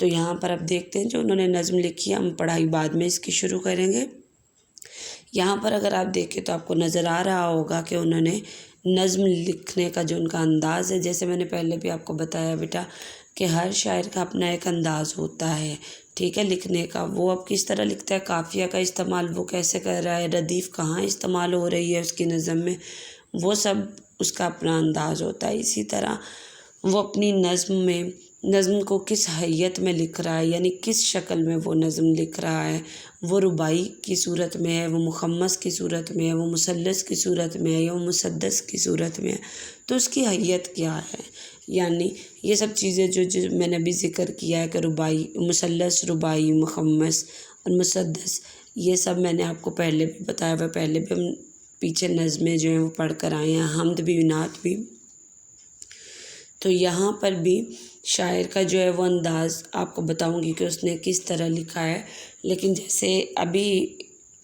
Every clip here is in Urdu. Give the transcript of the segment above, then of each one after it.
تو یہاں پر آپ دیکھتے ہیں جو انہوں نے نظم لکھی ہے، ہم پڑھائی بعد میں اس کی شروع کریں گے۔ یہاں پر اگر آپ دیکھیں تو آپ کو نظر آ رہا ہوگا کہ انہوں نے نظم لکھنے کا جو ان کا انداز ہے، جیسے میں نے پہلے بھی آپ کو بتایا بیٹا کہ ہر شاعر کا اپنا ایک انداز ہوتا ہے، ٹھیک ہے، لکھنے کا۔ وہ اب کس طرح لکھتا ہے، قافیہ کا استعمال وہ کیسے کر رہا ہے، ردیف کہاں استعمال ہو رہی ہے اس کی نظم میں، وہ سب اس کا اپنا انداز ہوتا ہے۔ اسی طرح وہ اپنی نظم کو کس حیت میں لکھ رہا ہے، یعنی کس شکل میں وہ نظم لکھ رہا ہے، وہ رباعی کی صورت میں ہے، وہ مخمس کی صورت میں ہے، وہ مثلث کی صورت میں ہے، یا وہ مسدس کی صورت میں ہے، تو اس کی حیت کیا ہے۔ یعنی یہ سب چیزیں جو میں نے ابھی ذکر کیا ہے کہ رباعی، مثلث، رباعی، مخمس اور مسدس، یہ سب میں نے آپ کو پہلے بھی بتایا ہوا، پہلے بھی ہم پیچھے نظمیں جو ہیں وہ پڑھ کر آئے ہیں، حمد بھی، نعت بھی۔ تو یہاں پر بھی شاعر کا جو ہے وہ انداز آپ کو بتاؤں گی کہ اس نے کس طرح لکھا ہے۔ لیکن جیسے ابھی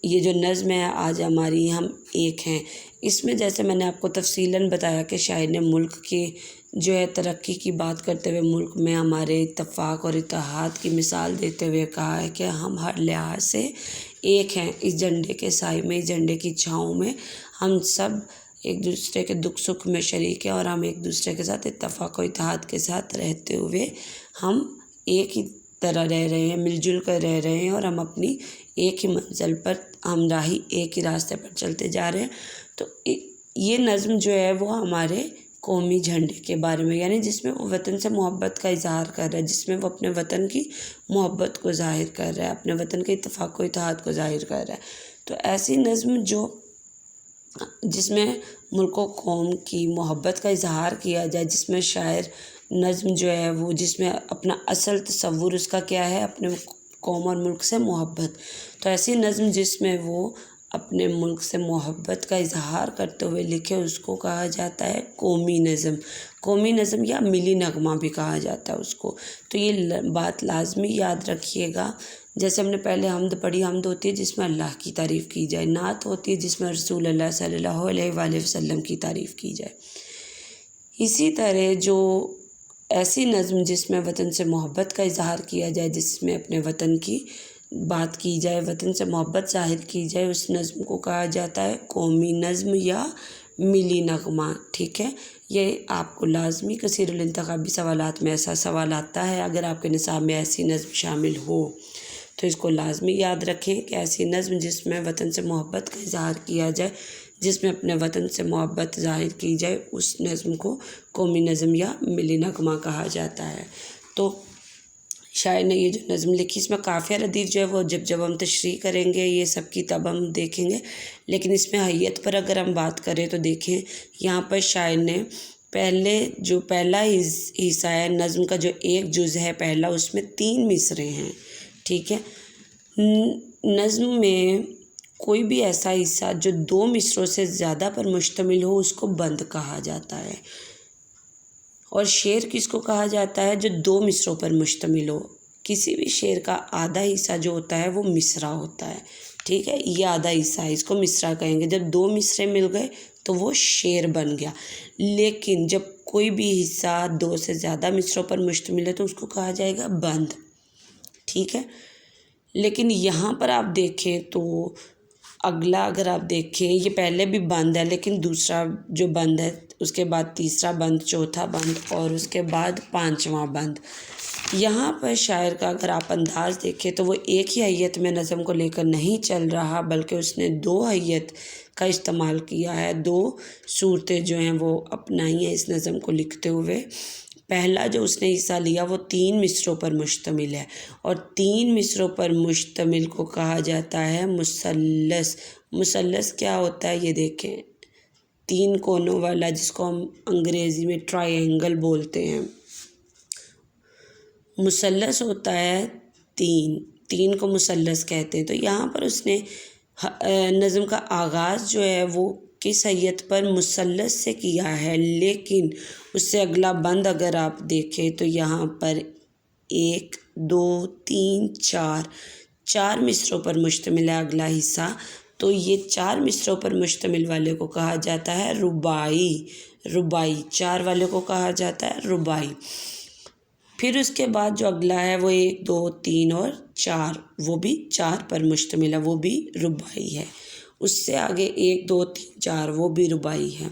یہ جو نظم ہے آج ہماری ہم ایک ہیں، اس میں جیسے میں نے آپ کو تفصیلاً بتایا کہ شاعر نے ملک کی جو ہے ترقی کی بات کرتے ہوئے ملک میں ہمارے اتفاق اور اتحاد کی مثال دیتے ہوئے کہا ہے کہ ہم ہر لحاظ سے ایک ہیں، اس جھنڈے کے سائے میں، اس جھنڈے کی چھاؤں میں ہم سب ایک دوسرے کے دکھ سکھ میں شریک ہیں، اور ہم ایک دوسرے کے ساتھ اتفاق و اتحاد کے ساتھ رہتے ہوئے ہم ایک ہی طرح رہ رہے ہیں، مل جل کر رہ رہے ہیں، اور ہم اپنی ایک ہی منزل پر ہمراہی، ایک ہی راستے پر چلتے جا رہے ہیں۔ تو یہ نظم جو ہے وہ ہمارے قومی جھنڈے کے بارے میں، یعنی جس میں وہ وطن سے محبت کا اظہار کر رہا ہے، جس میں وہ اپنے وطن کی محبت کو ظاہر کر رہا ہے، اپنے وطن کے اتفاق و اتحاد کو ظاہر کر رہا ہے۔ تو ایسی نظم جس میں ملک و قوم کی محبت کا اظہار کیا جائے، جس میں شاعر نظم جو ہے وہ جس میں اپنا اصل تصور اس کا کیا ہے، اپنے قوم اور ملک سے محبت، تو ایسی نظم جس میں وہ اپنے ملک سے محبت کا اظہار کرتے ہوئے لکھے، اس کو کہا جاتا ہے قومی نظم۔ قومی نظم یا ملی نغمہ بھی کہا جاتا ہے اس کو۔ تو یہ بات لازمی یاد رکھیے گا، جیسے ہم نے پہلے حمد پڑھی، حمد ہوتی ہے جس میں اللہ کی تعریف کی جائے، نعت ہوتی ہے جس میں رسول اللہ صلی اللہ علیہ وآلہ وسلم کی تعریف کی جائے۔ اسی طرح جو ایسی نظم جس میں وطن سے محبت کا اظہار کیا جائے، جس میں اپنے وطن کی بات کی جائے، وطن سے محبت ظاہر کی جائے، اس نظم کو کہا جاتا ہے قومی نظم یا ملی نغمہ، ٹھیک ہے۔ یہ آپ کو لازمی کثیر الانتخابی سوالات میں ایسا سوال آتا ہے، اگر آپ کے نصاب میں ایسی نظم شامل ہو تو اس کو لازمی یاد رکھیں کہ ایسی نظم جس میں وطن سے محبت کا اظہار کیا جائے، جس میں اپنے وطن سے محبت ظاہر کی جائے، اس نظم کو قومی نظم یا ملی نغمہ کہا جاتا ہے۔ تو شاعر نے یہ جو نظم لکھی، اس میں قافیہ ردیف جو ہے وہ جب ہم تشریح کریں گے یہ سب کی تب ہم دیکھیں گے، لیکن اس میں حیت پر اگر ہم بات کریں تو دیکھیں یہاں پر شاعر نے پہلا حصہ ہے نظم کا، جو ایک جز ہے پہلا، اس میں 3 مصرعے ہیں، ٹھیک ہے۔ نظم میں کوئی بھی ایسا حصہ جو 2 مصرعوں سے زیادہ پر مشتمل ہو اس کو بند کہا جاتا ہے، اور شعر کس کو کہا جاتا ہے، جو 2 مصرعوں پر مشتمل ہو۔ کسی بھی شعر کا آدھا حصہ جو ہوتا ہے وہ مصرع ہوتا ہے، ٹھیک ہے، یہ آدھا حصہ ہے، اس کو مصرع کہیں گے۔ جب 2 مصرعے مل گئے تو وہ شعر بن گیا، لیکن جب کوئی بھی حصہ 2 سے زیادہ مصرعوں پر مشتمل ہے تو اس کو کہا جائے گا بند، ٹھیک ہے۔ لیکن یہاں پر آپ دیکھیں تو اگلا اگر آپ دیکھیں، یہ پہلے بھی بند ہے، لیکن دوسرا جو بند ہے اس کے بعد تیسرا بند، چوتھا بند، اور اس کے بعد 5واں بند۔ یہاں پر شاعر کا اگر آپ انداز دیکھیں تو وہ ایک ہی حیت میں نظم کو لے کر نہیں چل رہا، بلکہ اس نے 2 حیت کا استعمال کیا ہے، 2 صورتیں جو ہیں وہ اپنائی ہیں اس نظم کو لکھتے ہوئے۔ پہلا جو اس نے حصہ لیا وہ 3 مصرعوں پر مشتمل ہے، اور 3 مصرعوں پر مشتمل کو کہا جاتا ہے مثلث۔ مثلث کیا ہوتا ہے یہ دیکھیں، 3 کونوں والا، جس کو ہم انگریزی میں ٹرائی اینگل بولتے ہیں۔ مثلث ہوتا ہے 3 کو مثلث کہتے ہیں۔ تو یہاں پر اس نے نظم کا آغاز جو ہے وہ کس حیت پر، مثلث سے کیا ہے، لیکن اس سے اگلا بند اگر آپ دیکھیں تو یہاں پر 1 2 3 4 مصرعوں پر مشتمل ہے اگلا حصہ۔ تو یہ 4 مصرعوں پر مشتمل والے کو کہا جاتا ہے رباعی۔ 4 والے کو کہا جاتا ہے رباعی۔ پھر اس کے بعد جو اگلا ہے وہ 1 2 3 اور 4، وہ بھی 4 پر مشتمل ہے، وہ بھی رباعی ہے۔ اس سے آگے 1 2 3 4 وہ بھی رباعی ہے،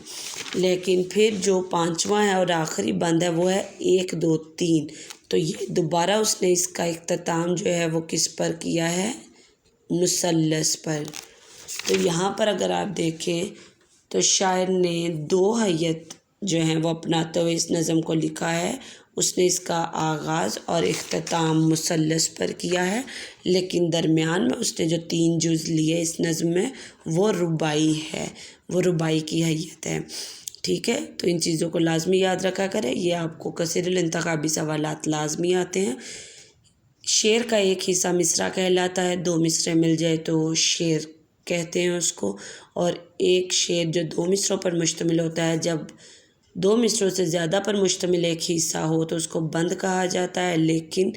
لیکن پھر جو 5واں ہے اور آخری بند ہے وہ ہے 1 2 3۔ تو یہ دوبارہ اس نے اس کا اختتام جو ہے وہ کس پر کیا ہے؟ مثلث پر۔ تو یہاں پر اگر آپ دیکھیں تو شاعر نے 2 حیت جو ہیں وہ اپناتے ہوئے اس نظم کو لکھا ہے۔ اس نے اس کا آغاز اور اختتام مثلث پر کیا ہے، لیکن درمیان میں اس نے جو 3 جز لیے اس نظم میں وہ رباعی ہے، وہ رباعی کی حیت ہے۔ ٹھیک ہے، تو ان چیزوں کو لازمی یاد رکھا کریں، یہ آپ کو کثیر الانتخابی سوالات لازمی آتے ہیں۔ شعر کا ایک حصہ مصرع کہلاتا ہے، 2 مصرے مل جائے تو شعر کہتے ہیں اس کو، اور ایک شعر جو 2 مصروں پر مشتمل ہوتا ہے، جب 2 مصروں سے زیادہ پر مشتمل ایک حصہ ہو تو اس کو بند کہا جاتا ہے، لیکن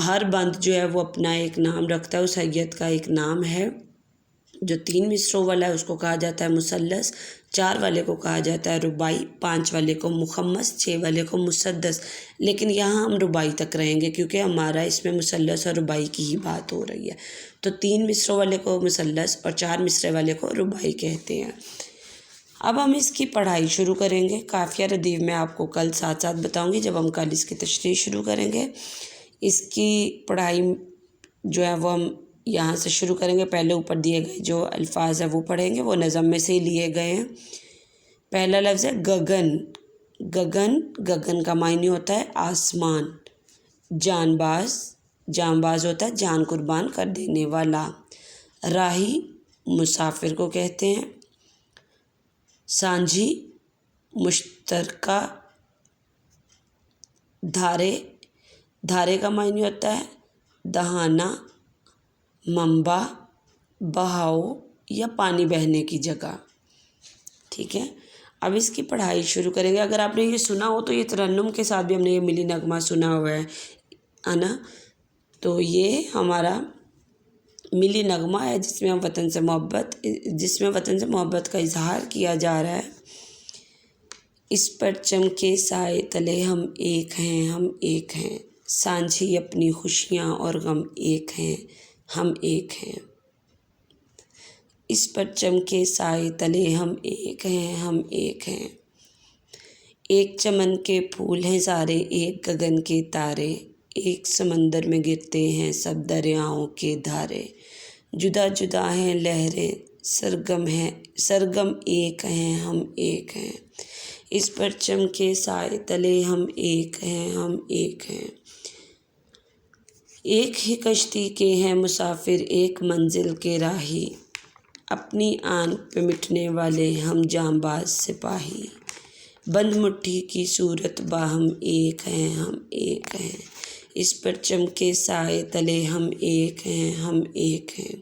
ہر بند جو ہے وہ اپنا ایک نام رکھتا ہے، اس حیت کا ایک نام ہے۔ جو 3 مصروں والا ہے اس کو کہا جاتا ہے مثلث، 4 والے کو کہا جاتا ہے رباعی، 5 والے کو مخمس، 6 والے کو مسدس۔ لیکن یہاں ہم رباعی تک رہیں گے کیونکہ ہمارا اس میں مثلث اور رباعی کی ہی بات ہو رہی ہے۔ تو 3 مصروں والے کو مثلث اور 4 مصرے والے کو رباعی کہتے ہیں۔ اب ہم اس کی پڑھائی شروع کریں گے۔ قافیہ ردیف میں آپ کو کل ساتھ ساتھ بتاؤں گی جب ہم کل اس کی تشریح شروع کریں گے۔ اس کی پڑھائی جو ہے وہ ہم یہاں سے شروع کریں گے۔ پہلے اوپر دیے گئے جو الفاظ ہیں وہ پڑھیں گے، وہ نظم میں سے ہی لیے گئے ہیں۔ پہلا لفظ ہے گگن۔ گگن، گگن کا معنی ہوتا ہے آسمان۔ جان باز، جان باز ہوتا ہے جان قربان کر دینے والا۔ راہی، مسافر کو کہتے ہیں۔ سانجھی، مشترکہ۔ دھارے، دھارے کا معنی ہوتا ہے دہانہ، منبع، بہاؤ یا پانی بہنے کی جگہ۔ ٹھیک ہے، اب اس کی پڑھائی شروع کریں گے۔ اگر آپ نے یہ سنا ہو تو یہ ترنم کے ساتھ بھی ہم نے یہ ملی نغمہ سنا ہوا ہے نا، تو یہ ہمارا ملی نغمہ ہے جس میں ہم وطن سے محبت کا اظہار کیا جا رہا ہے۔ اس پر چمکے سائے تلے ہم ایک ہیں، ہم ایک ہیں، سانجھی اپنی خوشیاں اور غم ایک ہیں، ہم ایک ہیں۔ اس پر چمکے سائے تلے ہم ایک ہیں، ہم ایک ہیں۔ ایک چمن کے پھول ہیں سارے، ایک گگن کے تارے، ایک سمندر میں گرتے ہیں سب دریاؤں کے دھارے۔ جدا جدا ہیں لہریں، سرگم ایک ہیں، ہم ایک ہیں۔ اس پر چمکے سائے تلے ہم ایک ہیں، ہم ایک ہیں۔ ایک ہی کشتی کے ہیں مسافر، ایک منزل کے راہی، اپنی آن پہ مٹنے والے ہم جانباز سپاہی۔ بند مٹھی کی صورت باہم ایک ہیں، ہم ایک ہیں۔ اس پر چمکے سائے تلے ہم ایک ہیں، ہم ایک ہیں۔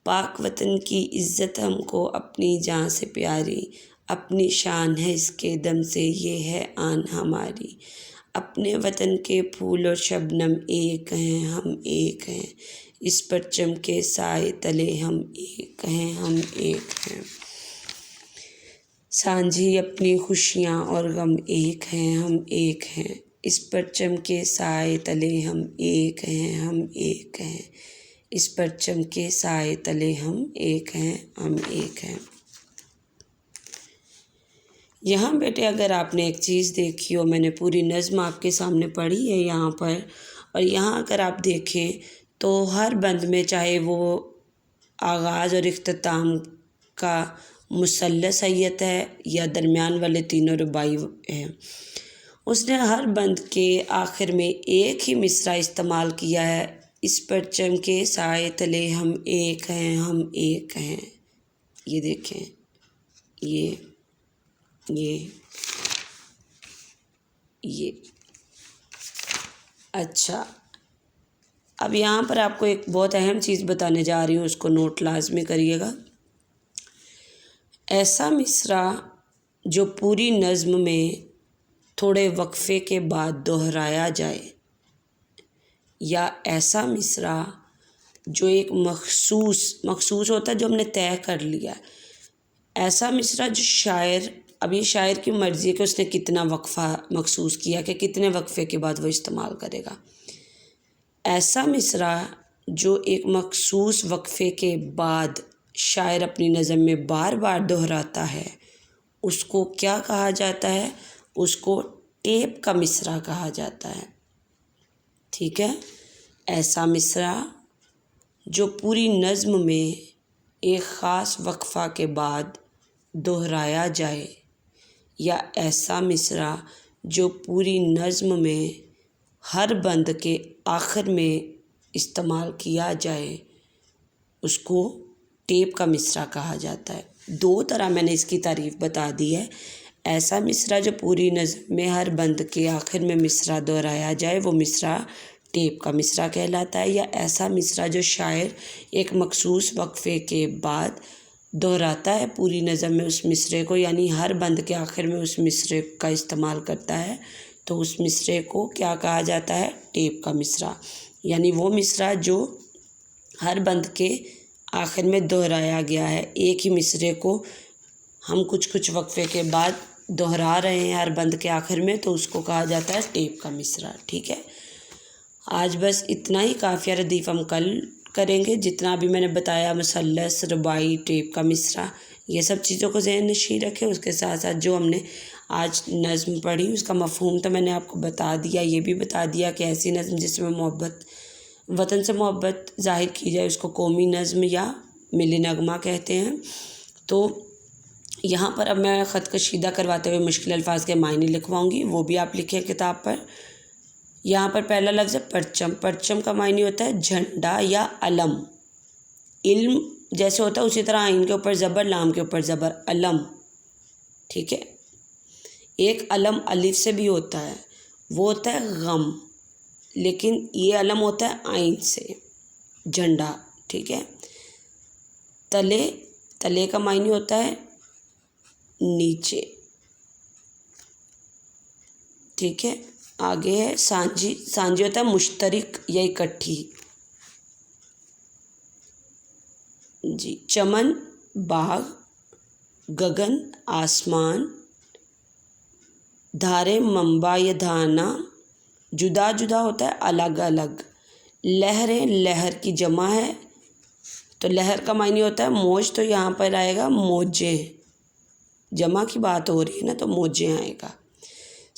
پاک وطن کی عزت ہم کو اپنی جان سے پیاری، اپنی شان ہے اس کے دم سے یہ ہے آن ہماری۔ اپنے وطن کے پھول اور شبنم ایک ہیں، ہم ایک ہیں۔ اس پر چمکے سائے تلے ہم ایک ہیں، ہم ایک ہیں۔ سانجھی اپنی خوشیاں اور غم ایک ہیں، ہم ایک ہیں۔ اس پر چمکے سائے تلے ہم ایک ہیں، ہم ایک ہیں۔ اس پر چمکے سائے تلے ہم ایک ہیں، ہم ایک ہیں۔ یہاں بیٹے اگر آپ نے ایک چیز دیکھی ہو، میں نے پوری نظم آپ کے سامنے پڑھی ہے یہاں پر، اور یہاں اگر آپ دیکھیں تو ہر بند میں چاہے وہ آغاز اور اختتام کا مثلث حیت ہے یا درمیان والے تینوں رباعی ہیں، اس نے ہر بند کے آخر میں ایک ہی مصرع استعمال کیا ہے۔ اس پر چمکے سائے تلے ہم ایک ہیں، ہم ایک ہیں۔ یہ دیکھیں، یہ اچھا، اب یہاں پر آپ کو ایک بہت اہم چیز بتانے جا رہی ہوں، اس کو نوٹ لازمی کریے گا۔ ایسا مصرع جو پوری نظم میں تھوڑے وقفے کے بعد دہرایا جائے، یا ایسا مصرع جو ایک مخصوص ہوتا ہے جو ہم نے طے کر لیا، ایسا مصرع جو شاعر اب یہ شاعر کی مرضی ہے کہ اس نے کتنا وقفہ مخصوص کیا کہ کتنے وقفے کے بعد وہ استعمال کرے گا۔ ایسا مصرع جو ایک مخصوص وقفے کے بعد شاعر اپنی نظم میں بار بار دہراتا ہے اس کو کیا کہا جاتا ہے؟ اس کو ٹیپ کا مصرع کہا جاتا ہے، ٹھیک ہے۔ ایسا مصرع جو پوری نظم میں ایک خاص وقفہ کے بعد دہرایا جائے، یا ایسا مصرع جو پوری نظم میں ہر بند کے آخر میں استعمال کیا جائے، اس کو ٹیپ کا مصرع کہا جاتا ہے۔ دو طرح میں نے اس کی تعریف بتا دی ہے۔ ایسا مصرع جو پوری نظم میں ہر بند کے آخر میں مصرع دہرایا جائے وہ مصرع ٹیپ کا مصرع کہلاتا ہے، یا ایسا مصرع جو شاعر ایک مخصوص وقفے کے بعد دہراتا ہے پوری نظم میں اس مصرعے کو، یعنی ہر بند کے آخر میں اس مصرعے کا استعمال کرتا ہے، تو اس مصرعے کو کیا کہا جاتا ہے؟ ٹیپ کا مصرع۔ یعنی وہ مصرع جو ہر بند کے آخر میں دہرایا گیا ہے، ایک ہی مصرعے کو ہم کچھ وقفے کے بعد دہرا رہے ہیں ہر بند کے آخر میں، تو اس کو کہا جاتا ہے ٹیپ کا مصرع، ٹھیک ہے۔ آج بس اتنا ہی، قافیہ ردیف ہم کل کریں گے۔ جتنا ابھی میں نے بتایا مثلث، رباعی، ٹیپ کا مصرع، یہ سب چیزوں کو ذہن نشین رکھیں۔ اس کے ساتھ ساتھ جو ہم نے آج نظم پڑھی اس کا مفہوم تو میں نے آپ کو بتا دیا، یہ بھی بتا دیا کہ ایسی نظم جس میں محبت، وطن سے محبت ظاہر کی جائے اس کو قومی نظم یا ملی نغمہ کہتے ہیں۔ تو یہاں پر اب میں خط کشیدہ کرواتے ہوئے مشکل الفاظ کے معنی لکھواؤں گی، وہ بھی آپ لکھیں کتاب پر۔ یہاں پر پہلا لفظ ہے پرچم۔ پرچم کا معنی ہوتا ہے جھنڈا یا علم۔ علم جیسے ہوتا ہے اسی طرح عین کے اوپر زبر، لام کے اوپر زبر، علم، ٹھیک ہے۔ ایک علم الف سے بھی ہوتا ہے، وہ ہوتا ہے غم، لیکن یہ علم ہوتا ہے عین سے، جھنڈا، ٹھیک ہے۔ تلے، تلے کا معنی ہوتا ہے نیچے، ٹھیک ہے۔ آگے ہے سانجھی۔ سانجھی ہوتا ہے مشترک یا اکٹھی، جی۔ چمن، باغ، گگن، آسمان، دھارے، منبع یا دھارنا، جدا جدا ہوتا ہے الگ الگ۔ لہریں، لہر کی جمع ہے، تو لہر کا معنی ہوتا ہے موج، تو یہاں پر آئے گا موجیں، جمع کی بات ہو رہی ہے نا تو موجیں آئے گا۔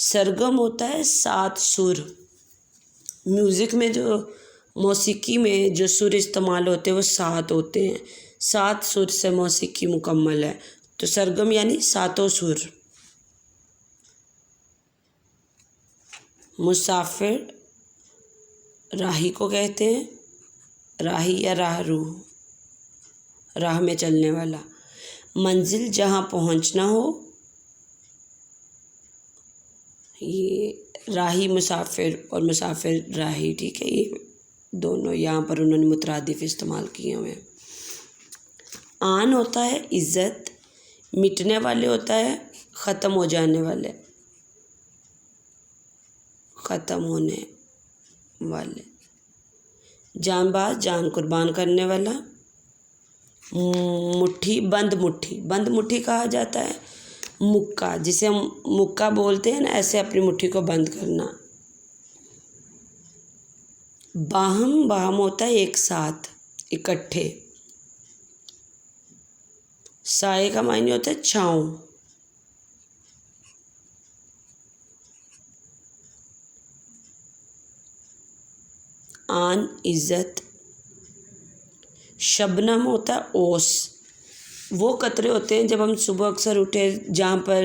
سرگم ہوتا ہے سات سر۔ میوزک میں جو، موسیقی میں جو سر استعمال ہوتے ہیں وہ سات ہوتے ہیں، 7 سر سے موسیقی مکمل ہے، تو سرگم یعنی ساتوں سر۔ مسافر، راہی کو کہتے ہیں، راہی یا راہ رو، راہ میں چلنے والا۔ منزل، جہاں پہنچنا ہو، یہ راہی مسافر اور مسافر راہی، ٹھیک ہے۔ یہ دونوں یہاں پر انہوں نے مترادف استعمال کیے ہوئے ہیں۔ آن ہوتا ہے عزت، مٹنے والے ہوتا ہے ختم ہو جانے والے، ختم ہونے والے۔ جان باز، جان قربان کرنے والا۔ مٹھی، بند مٹھی، بند مٹھی کہا جاتا ہے مکہ، جسے ہم مکہ بولتے ہیں نا، ایسے اپنی مٹھی کو بند کرنا۔ باہم، باہم ہوتا ہے ایک ساتھ، اکٹھے۔ سائے کا معنی ہوتا ہے چھاؤں۔ آن، عزت۔ شبنم ہوتا ہے اوس۔ وہ قطرے ہوتے ہیں جب ہم صبح اکثر اٹھے، جہاں پر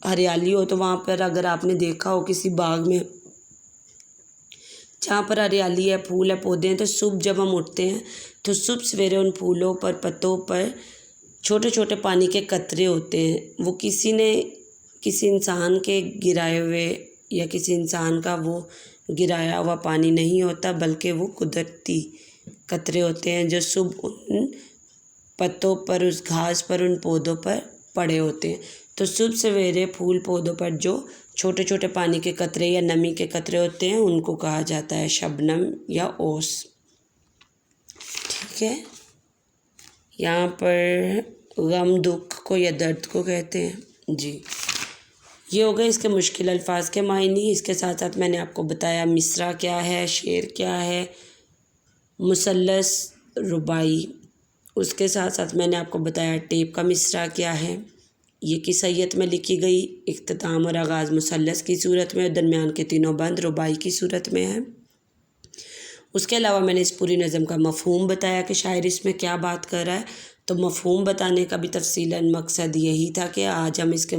ہریالی ہو، تو وہاں پر اگر آپ نے دیکھا ہو کسی باغ میں جہاں پر ہریالی ہے، پھول ہے، پودے ہیں، تو صبح جب ہم اٹھتے ہیں تو صبح سویرے ان پھولوں پر، پتوں پر چھوٹے چھوٹے پانی کے قطرے ہوتے ہیں۔ وہ کسی نے، کسی انسان کے گرائے ہوئے یا کسی انسان کا وہ گرایا ہوا پانی نہیں ہوتا، بلکہ وہ قدرتی قطرے ہوتے ہیں جو صبح ان پتوں پر، اس گھاس پر، ان پودوں پر پڑے ہوتے ہیں۔ تو صبح سویرے پھول پودوں پر جو چھوٹے چھوٹے پانی کے قطرے یا نمی کے قطرے ہوتے ہیں ان کو کہا جاتا ہے شبنم یا اوس، ٹھیک ہے۔ یہاں پر غم، دکھ کو یا درد کو کہتے ہیں، جی۔ یہ ہو گئے اس کے مشکل الفاظ کے معنی۔ اس کے ساتھ ساتھ میں نے آپ کو بتایا مصرع کیا ہے، شعر کیا ہے، مثلث، رباعی۔ اس کے ساتھ ساتھ میں نے آپ کو بتایا ٹیپ کا مصرع کیا ہے، یہ کسیت میں لکھی گئی، اختتام اور آغاز مثلث کی صورت میں اور درمیان کے تینوں بند رباعی کی صورت میں ہے۔ اس کے علاوہ میں نے اس پوری نظم کا مفہوم بتایا کہ شاعر اس میں کیا بات کر رہا ہے، تو مفہوم بتانے کا بھی تفصیلاً مقصد یہی تھا کہ آج ہم اس کے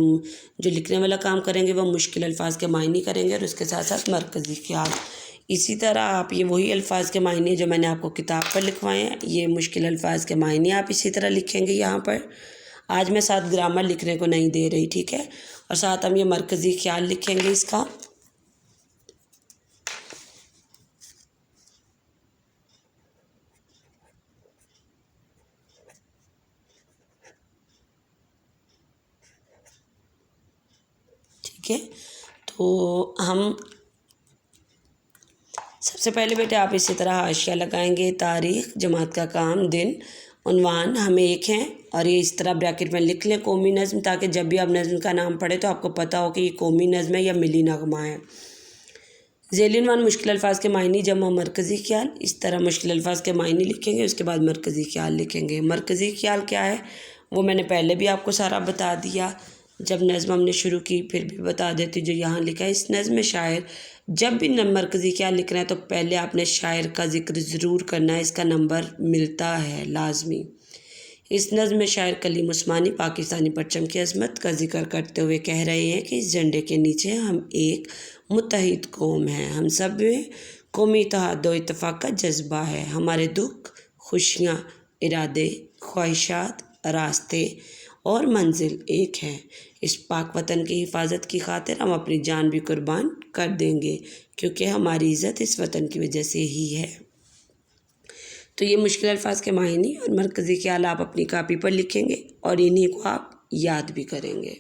جو لکھنے والا کام کریں گے وہ مشکل الفاظ کے معنی کریں گے اور اس کے ساتھ ساتھ مرکزی خیال۔ اسی طرح آپ یہ وہی الفاظ کے معنی جو میں نے آپ کو کتاب پر لکھوائے ہیں، یہ مشکل الفاظ کے معنی آپ اسی طرح لکھیں گے یہاں پر۔ آج میں ساتھ گرامر لکھنے کو نہیں دے رہی، ٹھیک ہے، اور ساتھ ہم یہ مرکزی خیال لکھیں گے اس کا۔ ٹھیک ہے، تو ہم سب سے پہلے بیٹے آپ اسی طرح حاشیہ لگائیں گے، تاریخ، جماعت کا کام، دن، عنوان ہمیں ایک ہیں، اور یہ اس طرح بریکٹ میں لکھ لیں قومی نظم، تاکہ جب بھی آپ نظم کا نام پڑھیں تو آپ کو پتہ ہو کہ یہ قومی نظم ہے یا ملی نغمہ ہے۔ ذیلی عنوان مشکل الفاظ کے معنی جمع مرکزی خیال، اس طرح مشکل الفاظ کے معنی لکھیں گے، اس کے بعد مرکزی خیال لکھیں گے۔ مرکزی خیال کیا ہے وہ میں نے پہلے بھی آپ کو سارا بتا دیا جب نظم ہم نے شروع کی، پھر بھی بتا دیتی جو یہاں لکھا ہے۔ اس نظم میں شاعر جب بھی مرکزی خیال لکھنا ہے تو پہلے آپ نے شاعر کا ذکر ضرور کرنا ہے، اس کا نمبر ملتا ہے لازمی۔ اس نظم میں شاعر کلیم عثمانی پاکستانی پرچم کی عظمت کا ذکر کرتے ہوئے کہہ رہے ہیں کہ اس جھنڈے کے نیچے ہم ایک متحد قوم ہیں، ہم سب میں قومی اتحاد و اتفاق کا جذبہ ہے، ہمارے دکھ، خوشیاں، ارادے، خواہشات، راستے اور منزل ایک ہے۔ اس پاک وطن کی حفاظت کی خاطر ہم اپنی جان بھی قربان کر دیں گے، کیونکہ ہماری عزت اس وطن کی وجہ سے ہی ہے۔ تو یہ مشکل الفاظ کے معنی اور مرکزی خیال آپ اپنی کاپی پر لکھیں گے اور انہی کو آپ یاد بھی کریں گے۔